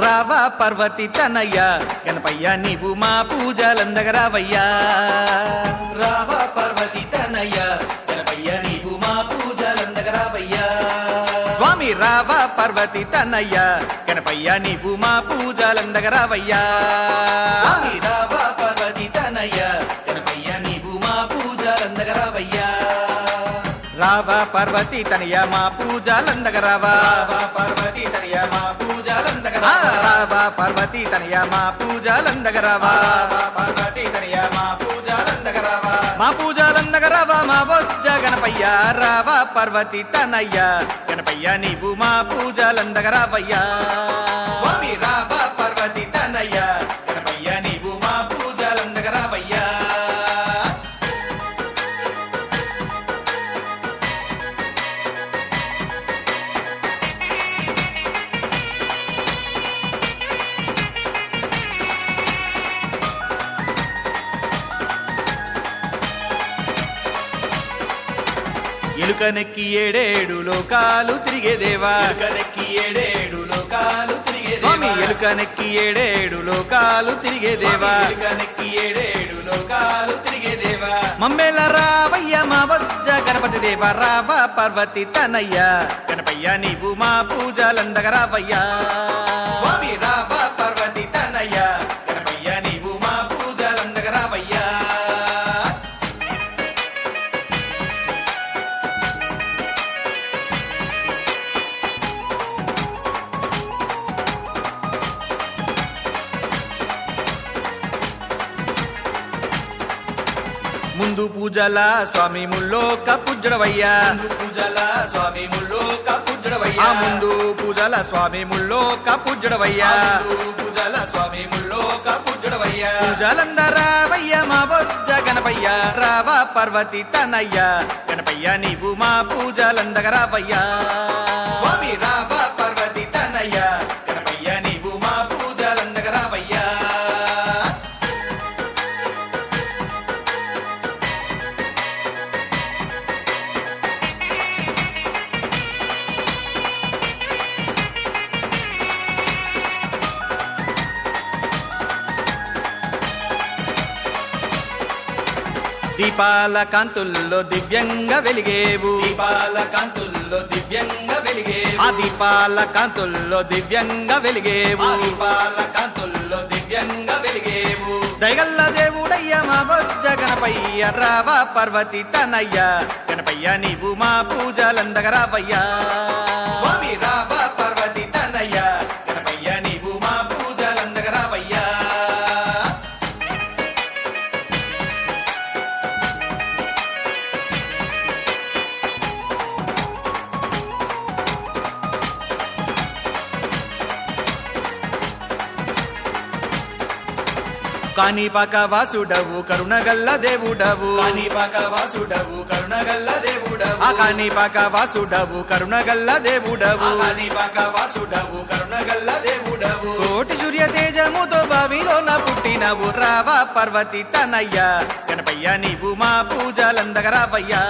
రావా పర్వతి తనయ్య గణపయ్య నీవు మా పూజలందగరావయ్యా. రావా పర్వతి తనయ్య గణపయ్య నీవు మా పూజలందగరావయ్యా. స్వామి రావా పర్వతి తనయ్య గణపయ్య నీవు మా పూజలందగరావయ్యా. స్వామి రావా పర్వతి తనయ్య గణపయ్య నీవు మా పూజలందగరావయ్యా. రావా పర్వతి తనయ మా పూజలందగరావా. పర్వతి తనయ మా పూజలందగరావా. రావా పర్వతి తనయ మా పూజలందగరావా. పర్వతి తనయ మా పూజలందగరావా. మా పూజలందగరావా మా బొజ్జ గణపయ్య. రావా పర్వతి తనయ్య గణపయ్య నీవు మా పూజలందగరావయ్యా. స్వామి రావా పర్వతి తనయ్య గణపయ్య నీవు మా పూజలందగరావయ్యా. ఎలుకనెక్కి ఏడేడు లోకాలు తిరిగేదేవా. ఎలుకనెక్కి ఏడేడు లోకాలు తిరిగేదేవా. స్వామి ఎలుకనెక్కి ఏడేడు లోకాలు తిరిగేదేవా. ఎలుకనెక్కి ఏడేడు లోకాలు తిరిగేదేవా. మమ్మేల రావయ్య మా బొజ్జ గణపతి దేవ. రావా పర్వతి తనయ్య గణపయ్య నీవు మా పూజలందగరావయ్యా. స్వామి రావా పర్వతి తనయ్య గణపయ్య నీవు మా పూజలందగరావయ్యా. ముందు పూజల స్వామి ముల్లోక పూజడవయ్యా. పూజల స్వామి ముల్లోక పూజడవయ్యా. ముందు పూజల స్వామి ముల్లోక పూజడవయ్యా. పూజల స్వామి ముల్లోక పూజడవయ్యా. పూజలందరావయ్య మా బొజ్జ గణపయ్య. రావా పర్వతి తనయ్య గణపయ్య నీవు మా పూజలందగరావయ్యా. స్వామి రావా పర్వతి తనయ్య గణపయ్య నీవు మా పూజలందగరావయ్యా. దీపాల కాంతుల్లో దివ్యంగా వెలిగేవు. దీపాల కాంతుల్లో దివ్యంగా వెలిగేవు. ఆ దీపాల కాంతుల్లో దివ్యంగా వెలిగేవు. దీపాల కాంతుల్లో దివ్యంగా వెలిగేవు. దయగల్ల దేవుడయ్య మా బొజ్జ గణపయ్య. రావా పర్వతి తనయ్య గణపయ్య నీవు మా పూజలందగరావయ్యా. స్వామి రావా పర్వతి తనయ్య గణపయ్య నీవు మా పూజలందగరావయ్యా. కాణిపాక వాసుడవు కరుణగల్ల దేవుడవు. కాణిపాక వాసుడవు కరుణగల్ల దేవుడవు. ఆ కాణిపాక వాసుడవు కరుణగల్ల దేవుడవు. కాణిపాక వాసుడవు కరుణగల్ల దేవుడవు. కోటి సూర్య తేజముతో బావిలోన పుట్టినవు. రావా పర్వతి తనయ్య గణపయ్య నీవు మా పూజలందగరావయ్యా.